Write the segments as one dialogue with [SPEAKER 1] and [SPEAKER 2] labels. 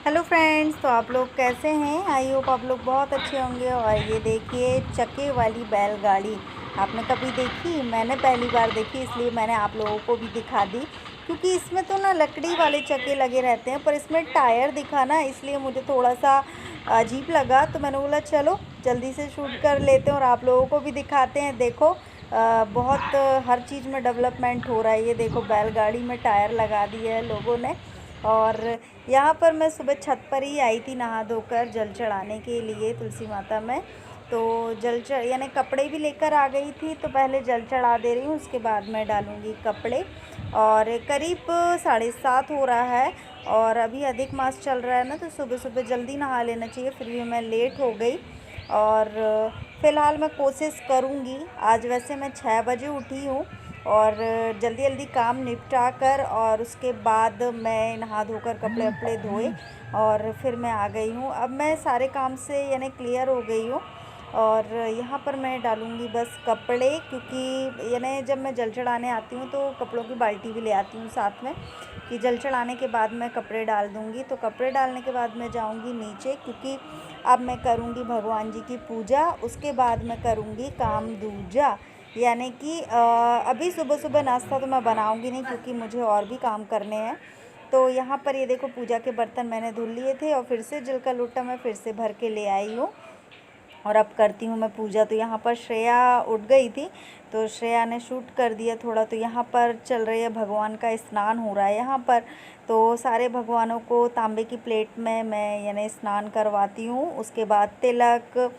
[SPEAKER 1] Hello friends, तो आप लोग कैसे हैं। आई होप आप लोग बहुत अच्छे होंगे। और ये देखिए चक्के वाली बैलगाड़ी, आपने कभी देखी? मैंने पहली बार देखी, इसलिए मैंने आप लोगों को भी दिखा दी। क्योंकि इसमें तो ना लकड़ी वाले चक्के लगे रहते हैं, पर इसमें टायर दिखा ना, इसलिए मुझे थोड़ा सा अजीब लगा। तो मैंने बोला चलो जल्दी से शूट कर लेते हैं और आप लोगों को भी दिखाते हैं। देखो बहुत हर चीज़ में डेवलपमेंट हो रहा है। ये देखो बैलगाड़ी में टायर लगा दिए है लोगों ने। और यहाँ पर मैं सुबह छत पर ही आई थी नहा धोकर जल चढ़ाने के लिए तुलसी माता में। तो जल चढ़ यानी कपड़े भी लेकर आ गई थी, तो पहले जल चढ़ा दे रही हूँ, उसके बाद मैं डालूँगी कपड़े। और करीब 7:30 हो रहा है और अभी अधिक मास चल रहा है ना, तो सुबह सुबह जल्दी नहा लेना चाहिए। फिर भी मैं लेट हो गई। और फ़िलहाल मैं कोशिश करूँगी, आज वैसे मैं 6 बजे उठी हूँ और जल्दी जल्दी काम निपटा कर और उसके बाद मैं नहा धोकर कपड़े वपड़े धोए और फिर मैं आ गई हूँ। अब मैं सारे काम से यानी क्लियर हो गई हूँ। और यहाँ पर मैं डालूँगी बस कपड़े, क्योंकि यानी जब मैं जल चढ़ाने आती हूँ तो कपड़ों की बाल्टी भी ले आती हूँ साथ में, कि जल चढ़ाने के बाद मैं कपड़े डाल दूँगी। तो कपड़े डालने के बाद मैं जाऊँगी नीचे, क्योंकि अब मैं करूँगी भगवान जी की पूजा, उसके बाद मैं करूँगी काम दूजा। यानी कि अभी सुबह सुबह नाश्ता तो मैं बनाऊंगी नहीं, क्योंकि मुझे और भी काम करने हैं। तो यहाँ पर ये देखो पूजा के बर्तन मैंने धुल लिए थे और फिर से जल का लोटा मैं फिर से भर के ले आई हूँ और अब करती हूँ मैं पूजा। तो यहाँ पर श्रेया उठ गई थी, तो श्रेया ने शूट कर दिया थोड़ा। तो यहाँ पर चल रही है, भगवान का स्नान हो रहा है यहाँ पर। तो सारे भगवानों को तांबे की प्लेट में मैं यानी स्नान करवाती हूँ। उसके बाद तिलक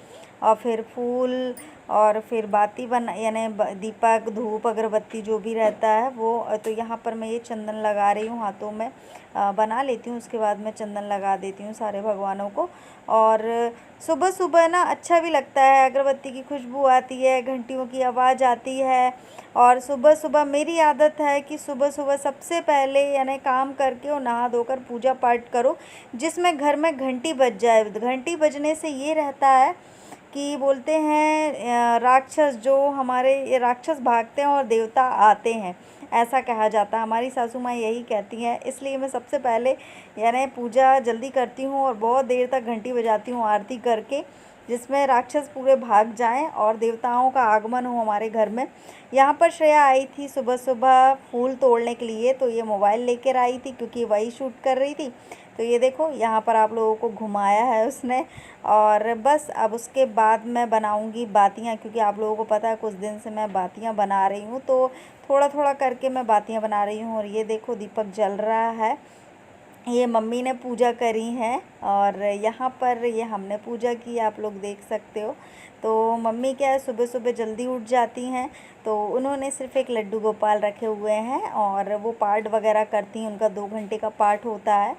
[SPEAKER 1] और फिर फूल और फिर बाती बन यानी दीपक धूप अगरबत्ती जो भी रहता है वो। तो यहाँ पर मैं ये चंदन लगा रही हूँ हाथों में, बना लेती हूँ। उसके बाद मैं चंदन लगा देती हूँ सारे भगवानों को। और सुबह सुबह ना अच्छा भी लगता है, अगरबत्ती की खुशबू आती है, घंटियों की आवाज़ आती है। और सुबह सुबह मेरी आदत है कि सुबह सुबह सबसे पहले यानी काम करके और नहा धोकर पूजा पाठ करो, जिसमें घर में घंटी बज जाए। घंटी बजने से ये रहता है कि बोलते हैं राक्षस जो हमारे राक्षस भागते हैं और देवता आते हैं, ऐसा कहा जाता है। हमारी सासू माँ यही कहती हैं, इसलिए मैं सबसे पहले यानी पूजा जल्दी करती हूँ और बहुत देर तक घंटी बजाती हूँ आरती करके, जिसमें राक्षस पूरे भाग जाएं और देवताओं का आगमन हो हमारे घर में। यहाँ पर श्रेया आई थी सुबह सुबह फूल तोड़ने के लिए, तो ये मोबाइल लेकर आई थी क्योंकि वही शूट कर रही थी। तो ये देखो यहाँ पर आप लोगों को घुमाया है उसने। और बस अब उसके बाद मैं बनाऊंगी बातियाँ, क्योंकि आप लोगों को पता है कुछ दिन से मैं बातियाँ बना रही हूँ, तो थोड़ा थोड़ा करके मैं बातियाँ बना रही हूँ। और ये देखो दीपक जल रहा है, ये मम्मी ने पूजा करी है और यहाँ पर ये हमने पूजा की, आप लोग देख सकते हो। तो मम्मी क्या है सुबह सुबह जल्दी उठ जाती हैं, तो उन्होंने सिर्फ एक लड्डू गोपाल रखे हुए हैं और वो पाठ वगैरह करती हैं, उनका 2 घंटे का पाठ होता है।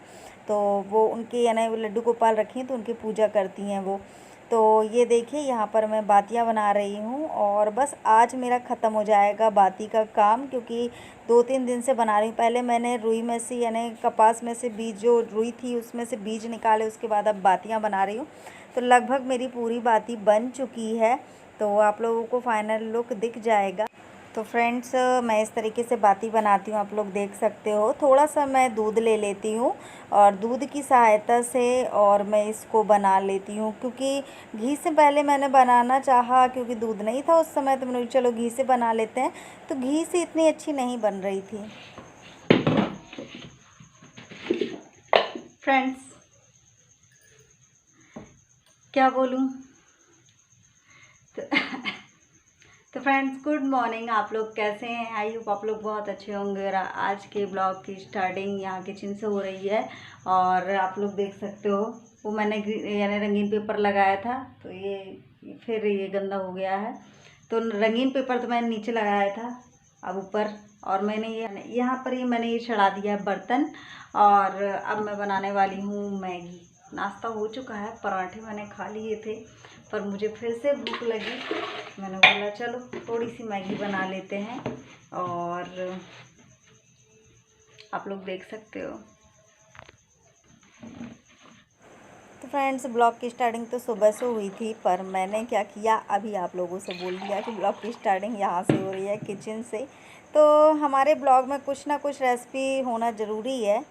[SPEAKER 1] तो वो उनके यानी वो लड्डू गोपाल रखी हैं, तो उनकी पूजा करती हैं वो। तो ये देखिए यहाँ पर मैं बातियाँ बना रही हूँ और बस आज मेरा ख़त्म हो जाएगा बाती का काम, क्योंकि 2-3 दिन से बना रही हूँ। पहले मैंने रुई में से यानी कपास में से बीज, जो रुई थी उसमें से बीज निकाले, उसके बाद अब बातियाँ बना रही हूँ। तो लगभग मेरी पूरी बाती बन चुकी है, तो आप लोगों को फाइनल लुक दिख जाएगा। तो फ्रेंड्स मैं इस तरीके से बाती बनाती हूँ, आप लोग देख सकते हो। थोड़ा सा मैं दूध ले लेती हूँ और दूध की सहायता से और मैं इसको बना लेती हूँ, क्योंकि घी से पहले मैंने बनाना चाहा, क्योंकि दूध नहीं था उस समय, तो मैंने चलो घी से बना लेते हैं। तो घी से इतनी अच्छी नहीं बन रही थी फ्रेंड्स, क्या बोलूँ। तो तो फ्रेंड्स गुड मॉर्निंग, आप लोग कैसे हैं। आई होप आप लोग बहुत अच्छे होंगे। और आज के ब्लॉग की स्टार्टिंग यहाँ किचन से हो रही है और आप लोग देख सकते हो वो मैंने यानी रंगीन पेपर लगाया था, तो ये फिर ये गंदा हो गया है। तो रंगीन पेपर तो मैंने नीचे लगाया था, अब ऊपर। और मैंने ये यहाँ पर मैंने ये चढ़ा दिया है बर्तन। और अब मैं बनाने वाली हूँ मैगी। नाश्ता हो चुका है, पराठे मैंने खा लिए थे, पर मुझे फिर से भूख लगी, मैंने बोला चलो थोड़ी सी मैगी बना लेते हैं। और आप लोग देख सकते हो। तो फ्रेंड्स ब्लॉग की स्टार्टिंग तो सुबह से हुई थी, पर मैंने क्या किया अभी आप लोगों से बोल दिया कि ब्लॉग की स्टार्टिंग यहाँ से हो रही है, किचन से। तो हमारे ब्लॉग में कुछ ना कुछ रेसिपी होना ज़रूरी है,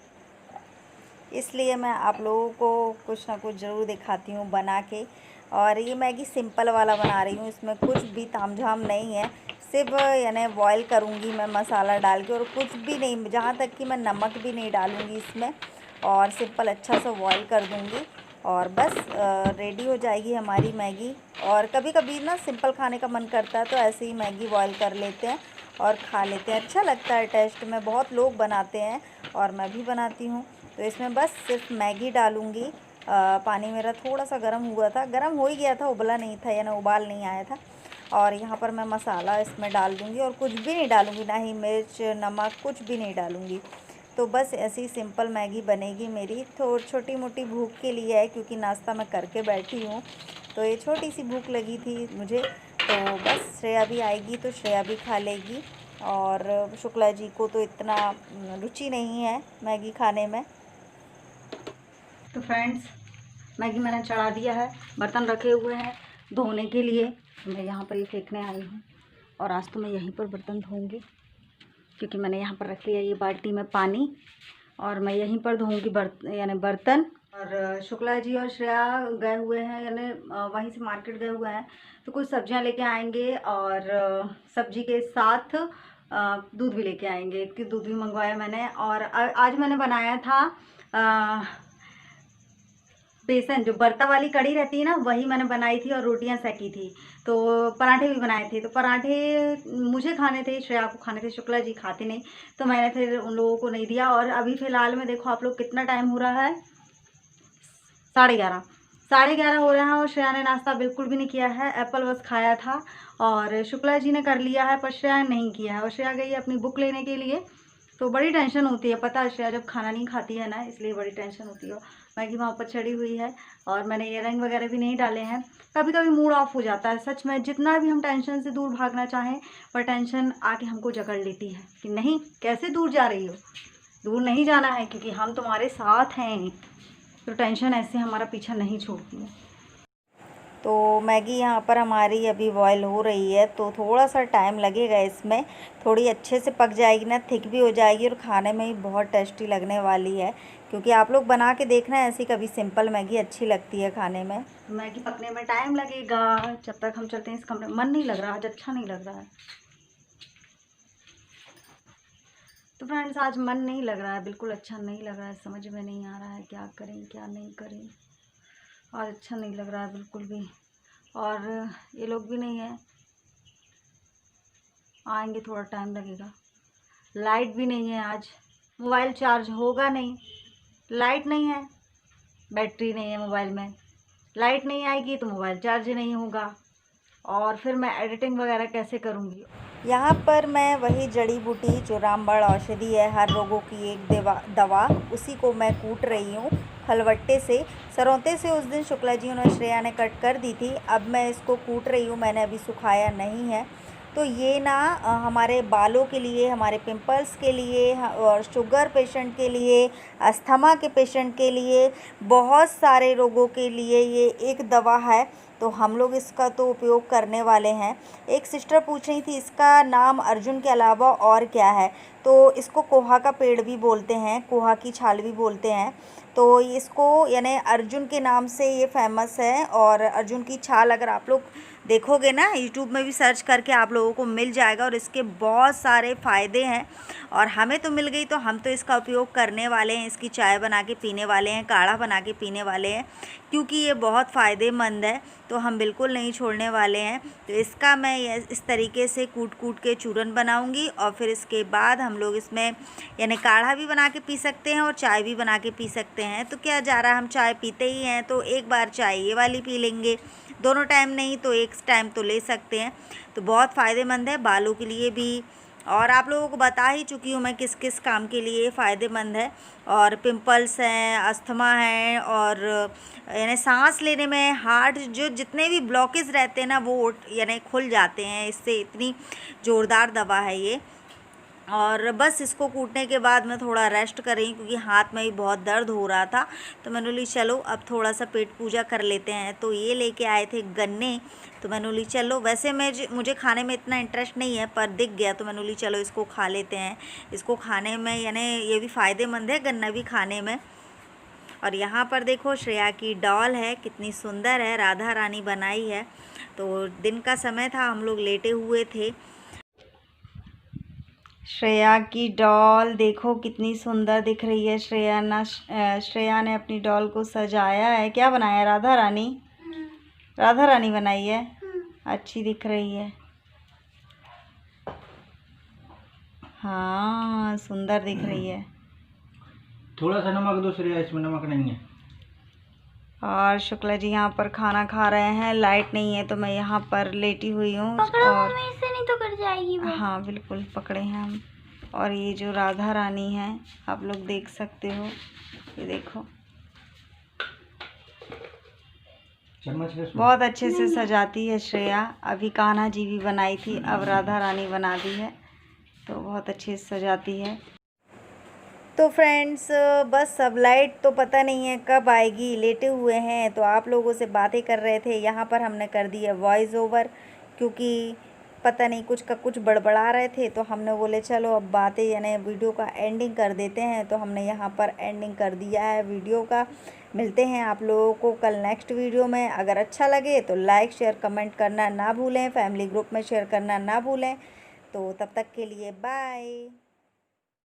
[SPEAKER 1] इसलिए मैं आप लोगों को कुछ ना कुछ ज़रूर दिखाती हूँ बना के। और ये मैगी सिंपल वाला बना रही हूँ, इसमें कुछ भी तामझाम नहीं है। सिर्फ यानी बॉईल करूँगी मैं मसाला डाल के, और कुछ भी नहीं, जहाँ तक कि मैं नमक भी नहीं डालूँगी इसमें। और सिंपल अच्छा सा बॉईल कर दूँगी और बस रेडी हो जाएगी हमारी मैगी। और कभी कभी ना सिंपल खाने का मन करता है तो ऐसे ही मैगी बॉईल कर लेते हैं और खा लेते हैं, अच्छा लगता है टेस्ट में। बहुत लोग बनाते हैं और मैं भी बनाती हूँ। तो इसमें बस सिर्फ मैगी डालूँगी। पानी मेरा थोड़ा सा गर्म हुआ था, गर्म हो ही गया था, उबला नहीं था यानी उबाल नहीं आया था। और यहाँ पर मैं मसाला इसमें डाल दूँगी और कुछ भी नहीं डालूँगी, ना ही मिर्च नमक कुछ भी नहीं डालूँगी। तो बस ऐसी सिंपल मैगी बनेगी मेरी। तो छोटी मोटी भूख के लिए है, क्योंकि नाश्ता मैं करके बैठी हूँ, तो ये छोटी सी भूख लगी थी मुझे। तो बस श्रेया भी आएगी तो श्रेया भी खा लेगी। और शुक्ला जी को तो इतना रुचि नहीं है मैगी खाने में। तो फ्रेंड्स, मैगी मैंने चढ़ा दिया है, बर्तन रखे हुए हैं धोने के लिए। मैं यहाँ पर ये फेंकने आई हूँ और आज तो मैं यहीं पर बर्तन धोऊंगी, क्योंकि मैंने यहाँ पर रख लिया ये बाल्टी में पानी, और मैं यहीं पर धोऊंगी यानी बर्तन। और शुक्ला जी और श्रेया गए हुए हैं, यानी वहीं से मार्केट गए हुए हैं, तो कुछ सब्जियां लेके आएंगे और सब्जी के साथ दूध भी लेके आएंगे, कि दूध भी मंगवाया मैंने। और आज मैंने बनाया था बेसन, जो बर्ता वाली कड़ी रहती है ना, वही मैंने बनाई थी और रोटियां सेकी थी। तो पराठे भी बनाए थे, तो पराठे मुझे खाने थे, श्रेया को खाने थे, शुक्ला जी खाते नहीं, तो मैंने फिर उन लोगों को नहीं दिया। और अभी फ़िलहाल में देखो आप लोग, कितना टाइम हो रहा है, 11:30, 11:30 हो रहा है, और श्रेया ने नाश्ता बिल्कुल भी नहीं किया है। एप्पल बस खाया था और शुक्ला जी ने कर लिया है, पर श्रेया नहीं किया है। और श्रेया गई है अपनी बुक लेने के लिए। तो बड़ी टेंशन होती है, पता है, श्रेया जब खाना नहीं खाती है ना, इसलिए बड़ी टेंशन होती है। मैगी वहाँ पर चढ़ी हुई है और मैंने इयररिंग वगैरह भी नहीं डाले हैं। कभी कभी मूड ऑफ हो जाता है सच में, जितना भी हम टेंशन से दूर भागना चाहें, पर टेंशन आके हमको जकड़ लेती है कि नहीं, कैसे दूर जा रही हो, दूर नहीं जाना है, क्योंकि हम तुम्हारे साथ हैं। तो टेंशन ऐसे हमारा पीछा नहीं छोड़ती है। तो मैगी यहाँ पर हमारी अभी बॉयल हो रही है, तो थोड़ा सा टाइम लगेगा इसमें, थोड़ी अच्छे से पक जाएगी ना, थिक भी हो जाएगी, और खाने में ही बहुत टेस्टी लगने वाली है। क्योंकि आप लोग बना के देखना ऐसी, कभी सिंपल मैगी अच्छी लगती है खाने में। मैगी पकने में टाइम लगेगा, जब तक हम चलते हैं इस कमरे में। मन नहीं लग रहा आज, अच्छा नहीं लग रहा है। तो फ्रेंड्स, आज मन नहीं लग रहा है, बिल्कुल अच्छा नहीं लग रहा है, समझ में नहीं आ रहा है क्या करें क्या नहीं करें। आज अच्छा नहीं लग रहा है बिल्कुल भी। और ये लोग भी नहीं है, आएंगे, थोड़ा टाइम लगेगा। लाइट भी नहीं है आज, मोबाइल चार्ज होगा नहीं, लाइट नहीं है, बैटरी नहीं है मोबाइल में, लाइट नहीं आएगी तो मोबाइल चार्ज नहीं होगा, और फिर मैं एडिटिंग वगैरह कैसे करूँगी। यहाँ पर मैं वही जड़ी बूटी जो रामबाण औषधि है, हर रोगों की एक दवा, उसी को मैं कूट रही हूँ खलबट्टे से। सरौते से उस दिन शुक्ला जी और श्रेया ने कट कर दी थी, अब मैं इसको कूट रही हूँ, मैंने अभी सुखाया नहीं है। तो ये ना हमारे बालों के लिए, हमारे पिंपल्स के लिए, और शुगर पेशेंट के लिए, अस्थमा के पेशेंट के लिए, बहुत सारे रोगों के लिए ये एक दवा है। तो हम लोग इसका तो उपयोग करने वाले हैं। एक सिस्टर पूछ रही थी इसका नाम अर्जुन के अलावा और क्या है, तो इसको कोहा का पेड़ भी बोलते हैं, कोहा की छाल भी बोलते हैं। तो इसको यानी अर्जुन के नाम से ये फेमस है। और अर्जुन की छाल अगर आप लोग देखोगे ना, यूट्यूब में भी सर्च करके आप लोगों को मिल जाएगा, और इसके बहुत सारे फ़ायदे हैं। और हमें तो मिल गई, तो हम तो इसका उपयोग करने वाले हैं, इसकी चाय बना के पीने वाले हैं, काढ़ा बना के पीने वाले हैं, क्योंकि ये बहुत फ़ायदेमंद है, तो हम बिल्कुल नहीं छोड़ने वाले हैं। तो इसका मैं इस तरीके से कूट कूट के चूरन बनाऊंगी, और फिर इसके बाद हम लोग इसमें यानी काढ़ा भी बना के पी सकते हैं और चाय भी बना के पी सकते हैं। तो क्या जा रहा है, हम चाय पीते ही हैं, तो एक बार चाय ये वाली पी लेंगे, दोनों टाइम नहीं तो एक टाइम तो ले सकते हैं। तो बहुत फ़ायदेमंद है बालों के लिए भी, और आप लोगों को बता ही चुकी हूँ मैं किस किस काम के लिए फ़ायदेमंद है। और पिंपल्स हैं, अस्थमा है, और यानी सांस लेने में, हार्ट जो जितने भी ब्लॉकेज रहते हैं ना, वो यानी खुल जाते हैं इससे। इतनी ज़ोरदार दवा है ये। और बस इसको कूटने के बाद मैं थोड़ा रेस्ट कर रही हूँ, क्योंकि हाथ में भी बहुत दर्द हो रहा था। तो मैंने बोली चलो अब थोड़ा सा पेट पूजा कर लेते हैं। तो ये लेके आए थे गन्ने, तो मैंने बोली चलो, वैसे मुझे खाने में इतना इंटरेस्ट नहीं है, पर दिख गया तो मैंने बोली चलो इसको खा लेते हैं। इसको खाने में यानी ये भी फ़ायदेमंद है, गन्ना भी खाने में। और यहाँ पर देखो श्रेया की डॉल है, कितनी सुंदर है, राधा रानी बनाई है। तो दिन का समय था, हम लोग लेटे हुए थे। श्रेया की डॉल देखो कितनी सुंदर दिख रही है। श्रेया ने अपनी डॉल को सजाया है। क्या बनाया? राधा रानी। राधा रानी बनाई है। अच्छी दिख रही है। हाँ, सुंदर दिख रही है।
[SPEAKER 2] थोड़ा सा नमक दो श्रेया, इसमें नमक नहीं है।
[SPEAKER 1] और शुक्ला जी यहाँ पर खाना खा रहे हैं। लाइट नहीं है तो मैं यहाँ पर लेटी हुई हूँ। और
[SPEAKER 3] इससे नहीं तो कट जाएगी वो।
[SPEAKER 1] हाँ बिल्कुल पकड़े हैं हम। और ये जो राधा रानी है आप लोग देख सकते हो, ये देखो बहुत अच्छे से सजाती है श्रेया। अभी कान्हा जी भी बनाई थी, अब राधा रानी बना दी है, तो बहुत अच्छे से सजाती है। तो फ्रेंड्स बस अब लाइट तो पता नहीं है कब आएगी, लेटे हुए हैं तो आप लोगों से बातें कर रहे थे। यहाँ पर हमने कर दी है वॉइस ओवर, क्योंकि पता नहीं कुछ का कुछ बड़बड़ा रहे थे, तो हमने बोले चलो अब बातें यानी वीडियो का एंडिंग कर देते हैं। तो हमने यहाँ पर एंडिंग कर दिया है वीडियो का। मिलते हैं आप लोगों को कल नेक्स्ट वीडियो में। अगर अच्छा लगे तो लाइक शेयर कमेंट करना ना भूलें, फैमिली ग्रुप में शेयर करना ना भूलें। तो तब तक के लिए बाय।